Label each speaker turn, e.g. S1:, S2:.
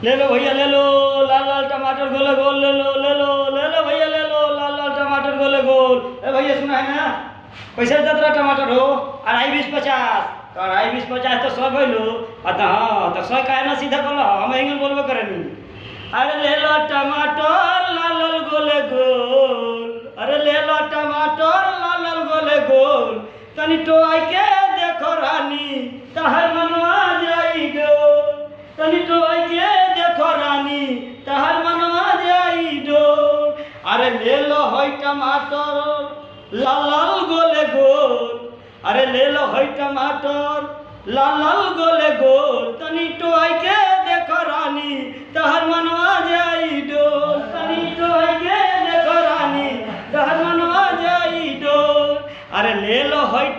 S1: ले लो भैया ले लो, लाल लाल टमाटर गोले गोल ले लो ले लो ले लो भैया ले लो, लाल लाल टमाटर गोले गोल। ए भैया सुना है ना, पैसा देता टमाटर हो 2.5-20-50 तो 2.5-20-50 तो 100 भइलो। हाँ तो 100 काहे ना सीधा बोलो, हम एंगल बोलबो करेनी। अरे ले लो टमाटर लाल लाल गोले गोल, अरे ले लो टमाटर लाल लाल गोले गोल, तनी टोई के देखो रानी तहर मनवा जाई डोल, तनी टोई के देखो रानी तहर मनवा जाई डोल। अरे ले लो होई टमाटर लाल लाल गोले गोल, अरे ले लो होई टमाटर लाल लाल गोले गोल, तनी टोई के देखो रानी तहर मनवा जाई डोल, तनी टोई के देखो रानी तहर मनवा जाई डोल। अरे ले लो होई